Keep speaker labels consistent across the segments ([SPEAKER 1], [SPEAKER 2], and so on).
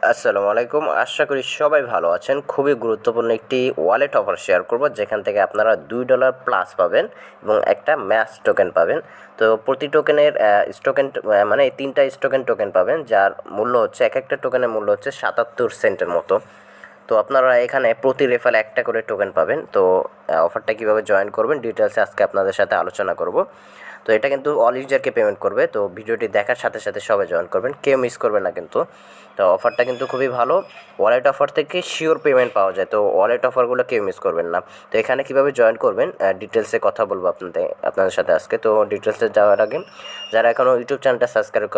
[SPEAKER 1] আসসালামু আলাইকুম। আশা করি সবাই ভালো আছেন। খুবই গুরুত্বপূর্ণ একটি ওয়ালেট অফার শেয়ার করব, যেখান থেকে আপনারা $2 প্লাস পাবেন এবং একটা ম্যাচ টোকেন পাবেন। তো প্রতি টোকেনের স্টোকেন মানে 3টা টোকেন পাবেন, যার মূল্য হচ্ছে এক একটা টোকেনের মূল্য হচ্ছে 77 সেন্টের মতো। তো আপনারা এখানে প্রতি রেফারে একটা করে টোকেন পাবেন। তো অফারটা কীভাবে জয়েন করবেন ডিটেলসে আজকে আপনাদের সাথে আলোচনা করব। তো এটা কিন্তু অল ইউজারকে পেমেন্ট করবে। তো ভিডিওটি দেখার সাথে সাথে সবাই জয়েন করবেন, কেউ মিস করবে না কিন্তু। তো অফারটা কিন্তু খুবই ভালো। ওয়ালেট অফার থেকে শিওর পেমেন্ট পাওয়া যায়, তো ওয়ালেট অফারগুলো কেউ মিস করবেন না। তো এখানে কীভাবে জয়েন করবেন ডিটেলসে কথা বলবো আপনাদের সাথে আজকে। তো ডিটেলসে যাওয়ার আগে যারা এখনও ইউটিউব চ্যানেলটা সাবস্ক্রাইব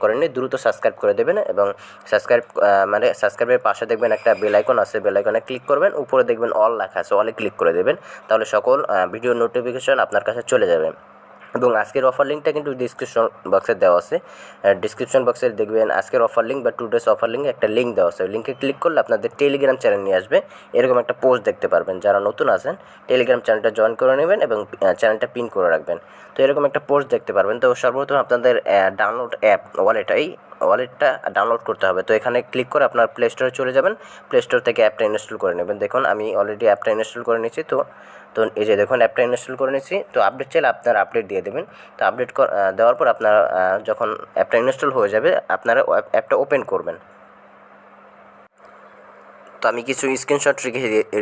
[SPEAKER 1] করেননি দ্রুত সাবস্ক্রাইব করে দেবেন, এবং সাবস্ক্রাইবের পাশে দেখবেন একটা বেল আইকন আছে, বেল আইকনে ক্লিক করবেন, উপরে দেখবেন অল লেখা আছে, অলে ক্লিক করে দেবেন। তাহলে সকল ভিডিও নোটিফিকেশন আপনার কাছে চলে যাবে। এবং আজকের অফার লিঙ্কটা কিন্তু ডিসক্রিপশন বক্সে দেওয়া আছে। ডিসক্রিপশন বক্সে দেখবেন আজকের অফার লিঙ্ক বা 2 ডেজ অফার লিঙ্ক একটা লিঙ্ক দেওয়া আছে। ওই লিঙ্কে ক্লিক করলে আপনাদের টেলিগ্রাম চ্যানেল নিয়ে আসবে। এরকম একটা পোস্ট দেখতে পারবেন। যারা নতুন আছেন টেলিগ্রাম চ্যানেলটা জয়েন করে নেবেন এবং চ্যানেলটা পিন করে রাখবেন। তো এরকম একটা পোস্ট দেখতে পারবেন। তো সর্বপ্রথম আপনাদের ডাউনলোড অ্যাপ ওয়ালেটটা ডাউনলোড করতে হবে। তো এখানে ক্লিক করে আপনার প্লে স্টোরে চলে যাবেন। প্লে স্টোর থেকে অ্যাপটা ইনস্টল করে নেবেন। দেখুন আমি অলরেডি অ্যাপটা ইনস্টল করে নিয়েছি। তো এই যে দেখুন অ্যাপটা ইনস্টল করে নিয়েছি। তো আপডেট চাইলে আপনারা আপডেট দিয়ে দেবেন। তো আপডেট দেওয়ার পর আপনারা যখন অ্যাপটা ইনস্টল হয়ে যাবে আপনারা অ্যাপটা ওপেন করবেন। তো আমি কিছু স্ক্রিনশট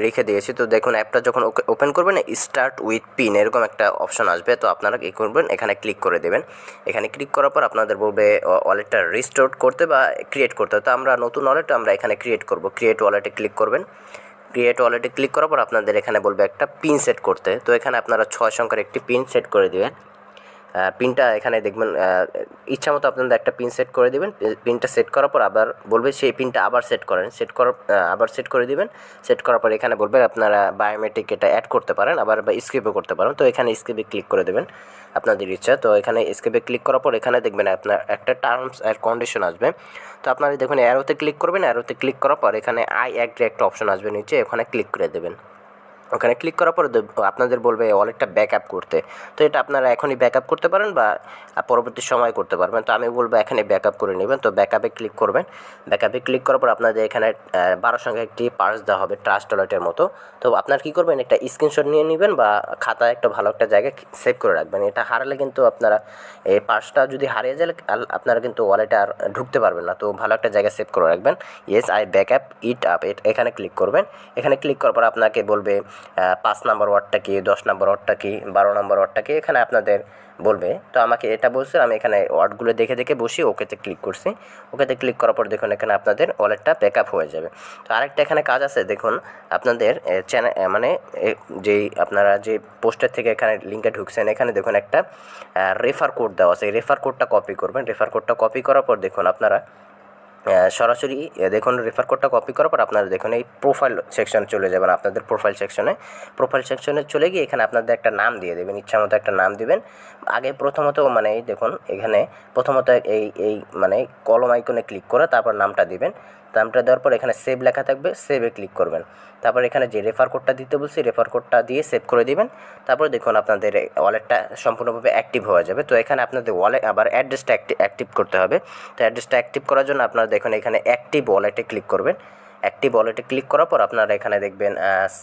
[SPEAKER 1] রেখে দিয়েছি। তো দেখুন অ্যাপটা যখন ওপেন করবেন স্টার্ট উইথ পিন এরকম একটা অপশন আসবে। তো আপনারা কী করবেন, এখানে ক্লিক করে দেবেন। এখানে ক্লিক করার পর আপনাদের বলবে ওয়ালেটটা রিস্টোর করতে বা ক্রিয়েট করতে। তো আমরা নতুন ওয়ালেট আমরা এখানে ক্রিয়েট করব। ক্রিয়েট ওয়ালেটে ক্লিক করবেন। ক্রিয়েট ওয়ালেটে ক্লিক করার পর আপনাদের এখানে বলবে একটা পিন সেট করতে। তো এখানে আপনারা 6 সংখ্যার একটি পিন সেট করে দেবেন। পিনটা এখানে দেখবেন ইচ্ছা মতো আপনাদের একটা পিন সেট করে দেবেন। পিনটা সেট করার পর আবার বলবে সেই পিনটা আবার সেট করেন। আবার সেট করে দিবেন। সেট করার পর এখানে বলবে আপনারা বায়োমেট্রিক এটা অ্যাড করতে পারেন, আবার বা স্কিপও করতে পারেন। তো এখানে স্কিপে ক্লিক করে দেবেন আপনাদের ইচ্ছা। তো এখানে স্কিপে ক্লিক করার পর এখানে দেখবেন আপনার একটা টার্মস অ্যান্ড কন্ডিশন আসবে। তো আপনারা দেখুন অ্যারোতে ক্লিক করবেন। অ্যারোতে ক্লিক করার পর এখানে আই অ্যাগ্রি একটা অপশন আসবে নিচে, ওখানে ক্লিক করে দেবেন। ওখানে ক্লিক করার পর আপনাদের বলবে ওয়ালেটটা ব্যাকআপ করতে। তো এটা আপনারা এখনই ব্যাকআপ করতে পারেন বা পরবর্তী সময় করতে পারবেন। তো আমি বলবো এখানে ব্যাকআপ করে নেবেন। তো ব্যাকআপে ক্লিক করবেন। ব্যাকআপে ক্লিক করার পর আপনাদের এখানে 12 সংখ্যা একটি পার্স দেওয়া হবে ট্রাস্ট ওয়ালেটের মতো। তো আপনার কী করবেন, একটা স্ক্রিনশট নিয়ে নেবেন বা খাতায় একটা ভালো একটা জায়গায় সেভ করে রাখবেন। এটা হারালে কিন্তু আপনারা এই পার্সটা যদি হারিয়ে যায় আপনারা কিন্তু ওয়ালেটে আর ঢুকতে পারবেন না। তো ভালো একটা জায়গায় সেভ করে রাখবেন। Yes I backup it up, এখানে ক্লিক করবেন। এখানে ক্লিক করার পর আপনাকে বলবে 5 নাম্বার ওয়ার্ডটা কি, 10 নাম্বার ওয়ার্ডটা কি, 12 নাম্বার ওয়ার্ডটা কি, এখানে আপনাদের বলবে। তো আমাকে এটা বলছে, আমি এখানে ওয়ার্ডগুলো দেখে দেখে বসি ওকেতে ক্লিক করছি। ওকেতে ক্লিক করার পর দেখুন এখানে আপনাদের ওয়ালেটটা ব্যাকআপ হয়ে যাবে। তো আরেকটা এখানে কাজ আছে দেখুন, আপনাদের চ্যানেল মানে যেই আপনারা যে পোস্টের থেকে এখানে লিঙ্কে ঢুকছেন, এখানে দেখুন একটা রেফার কোড দেওয়া আছে। এই রেফার কোডটা কপি করবেন। রেফার কোডটা কপি করার পর দেখুন আপনারা সরাসরি দেখুন রেফার কোডটা কপি করার পর আপনারা দেখুন এই প্রোফাইল সেকশন চলে যাবেন। আপনাদের প্রোফাইল সেকশনে চলে গিয়ে এখানে আপনাদের একটা নাম দিয়ে দেবেন, ইচ্ছা মতো একটা নাম দিবেন। আগে প্রথমত মানে এই দেখুন এখানে প্রথমত এই মানে কলম আইকনে ক্লিক করে তারপর নামটা দিবেন। নামটা দেওয়ার পর এখানে সেভ লেখা থাকবে, সেভে ক্লিক করবেন। তারপর এখানে যে রেফার কোডটা দিতে বলছি রেফার কোডটা দিয়ে সেভ করে দিবেন। তারপর দেখুন আপনাদের ওয়ালেটটা সম্পূর্ণভাবে অ্যাক্টিভ হয়ে যাবে। তো এখানে আপনাদের ওয়ালেট আবার অ্যাড্রেসটা অ্যাক্টিভ করতে হবে। তো অ্যাড্রেসটা অ্যাক্টিভ করার জন্য আপনারা দেখুন এখানে অ্যাক্টিভ ওয়ালেটে ক্লিক করবেন। অ্যাক্টিভ ওয়ালেটে ক্লিক করার পর আপনারা এখানে দেখবেন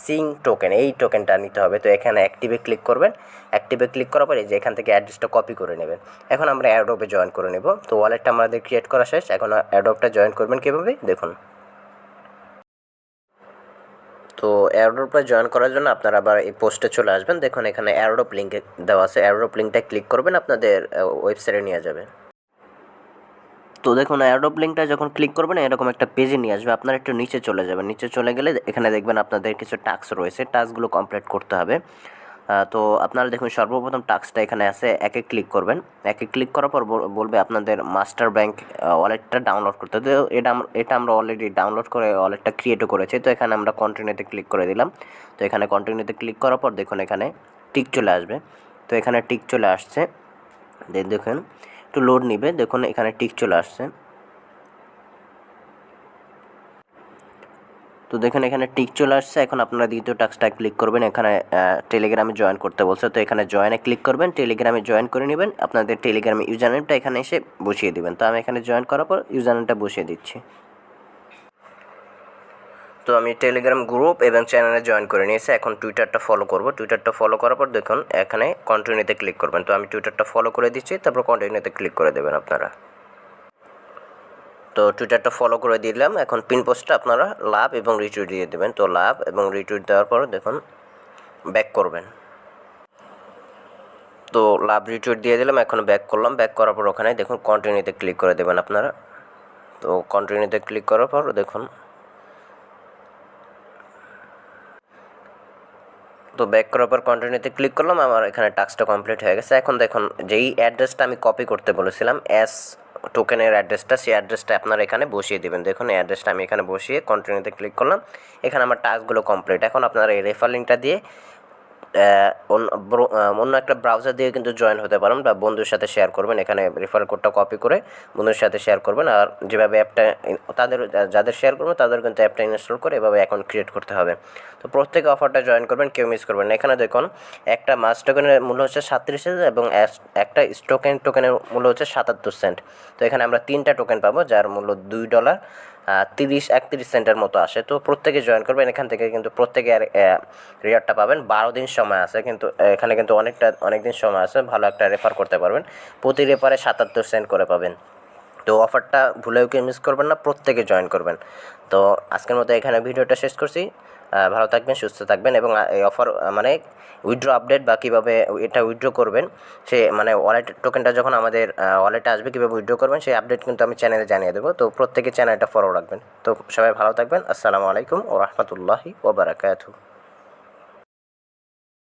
[SPEAKER 1] SingToken, এই টোকেনটা নিতে হবে। তো এখানে অ্যাক্টিভে ক্লিক করবেন। অ্যাক্টিভে ক্লিক করার পরে যে এখান থেকে অ্যাড্রেসটা কপি করে নেবেন। এখন আমরা এয়ারড্রপে জয়েন করে নেব। তো ওয়ালেটটা আমাদের ক্রিয়েট করা শেষ। এখন এয়ারড্রপটা জয়েন করবেন কীভাবে দেখুন। তো এয়ারড্রপে জয়েন করার জন্য আপনারা আবার এই পোস্টে চলে আসবেন। দেখুন এখানে এয়ারড্রপ লিঙ্ক দেওয়া আছে। এয়ারড্রপ লিঙ্কটা ক্লিক করবেন, আপনাদের ওয়েবসাইটে নিয়ে যাবে। তো দেখুন এয়ারড্রপ লিঙ্কটা যখন ক্লিক করবেন এরকম একটা পেজে নিয়ে আসবে। আপনারা একটু নিচে চলে যাবেন। নিচে চলে গেলে এখানে দেখবেন আপনাদের কিছু টাস্ক রয়েছে, টাস্কগুলো কমপ্লিট করতে হবে। তো আপনারা দেখুন সর্বপ্রথম টাস্কটা এখানে আছে, একে ক্লিক করবেন। একে ক্লিক করার পর বলবে আপনাদের মাস্টার ব্যাংক ওয়ালেটটা ডাউনলোড করতে। তো এটা আমরা অলরেডি ডাউনলোড করে ওয়ালেটটা ক্রিয়েটও করেছি। তো এখানে আমরা কন্টিনিউতে ক্লিক করে দিলাম। তো এখানে কন্টিনিউতে ক্লিক করার পর দেখুন এখানে টিক চলে আসবে। তো এখানে টিক চলে আসছে, দেখুন একটু লোড নিবে। দেখুন এখানে টিক চলে আসছে। তো দেখুন এখানে টিক চলে আসছে। এখন আপনারা দ্বিতীয় টাস্কটা ক্লিক করবেন। এখানে টেলিগ্রামে জয়েন করতে বলছে। তো এখানে জয়েনে ক্লিক করবেন, টেলিগ্রামে জয়েন করে নেবেন। আপনাদের টেলিগ্রামে ইউজার নেমটা এখানে এসে বসিয়ে দেবেন। তো আমি এখানে জয়েন করার পর ইউজার নেমটা বসিয়ে দিচ্ছি। তো আমি টেলিগ্রাম গ্রুপ এবং চ্যানেলে জয়েন করে নিয়েছি। এখন টুইটারটা ফলো করব। টুইটারটা ফলো করার পর দেখুন এখানে কন্টিনিউতে ক্লিক করবেন। তো আমি টুইটারটা ফলো করে দিচ্ছি, তারপর কন্টিনিউতে ক্লিক করে দেবেন আপনারা। তো টুইটারটা ফলো করে দিলাম। এখন পিন পোস্টটা আপনারা লাভ এবং রিটুইট দিয়ে দেবেন। তো লাভ এবং রিটুইট দেওয়ার পর দেখুন ব্যাক করবেন। তো লাভ রিটুইট দিয়ে দিলাম, এখন ব্যাক করলাম। ব্যাক করার পর ওখানে দেখুন কন্টিনিউতে ক্লিক করে দেবেন আপনারা। তো কন্টিনিউতে ক্লিক করার পর দেখুন, তো ব্যাক করার পর কন্টিনিউতে ক্লিক করলাম, আমার এখানে টাস্কটা কমপ্লিট হয়ে গেছে। এখন দেখুন যেই অ্যাড্রেসটা আমি কপি করতে বলেছিলাম টোকেনের অ্যাড্রেসটা, সেই অ্যাড্রেসটা আপনারা এখানে বসিয়ে দেবেন। দেখুন এই অ্যাড্রেসটা আমি এখানে বসিয়ে কন্টিনিউতে ক্লিক করলাম। এখানে আমার টাস্কগুলো কমপ্লিট। এখন আপনারা এই রেফার লিঙ্কটা দিয়ে অন্য একটা ব্রাউজার দিয়ে কিন্তু জয়েন হতে পারেন বা বন্ধুর সাথে শেয়ার করবেন। এখানে রেফারেল কোডটা কপি করে বন্ধুর সাথে শেয়ার করবেন। আর যেভাবে অ্যাপটা যাদের শেয়ার করবেন তাদের কিন্তু অ্যাপটা ইনস্টল করে এভাবে অ্যাকাউন্ট ক্রিয়েট করতে হবে। তো প্রত্যেকে অফারটা জয়েন করবেন, কেউ মিস করবেন না। এখানে দেখুন একটা মাস্টারকয়েনের মূল্য হচ্ছে 37 এবং একটা টোকেনের মূল্য হচ্ছে 77 সেন্ট। তো এখানে আমরা 3টা টোকেন পাবো যার মূল্য $2 31 সেন্টের মতো আসে। তো প্রত্যেকে জয়েন করবেন। এখান থেকে কিন্তু প্রত্যেকে রেয়ারটা পাবেন। 12 দিন সময় আছে, কিন্তু এখানে কিন্তু অনেক দিন সময় আছে, ভালো একটা রেফার করতে পারবেন। প্রতি রেফারে 77 সেন্ট করে পাবেন। তো অফারটা ভুলেও কেউ মিস করবেন না, প্রত্যেকে জয়েন করবেন। তো আজকের মতো এখানে ভিডিওটা শেষ করছি। ভালো থাকবেন, সুস্থ থাকবেন এবং এই অফার মানে উইথড্র আপডেট বা কীভাবে এটা উইথড্র করবেন, সে মানে ওয়ালেট টোকেনটা যখন আমাদের ওয়ালেটে আসবে কীভাবে উইথড্র করবেন সেই আপডেট কিন্তু আমি চ্যানেলে জানিয়ে দেবো। তো প্রত্যেকে চ্যানেলটা ফলো রাখবেন। তো সবাই ভালো থাকবেন। আসসালামু আলাইকুম ওয়া রাহমাতুল্লাহি ওয়া বারাকাতুহু।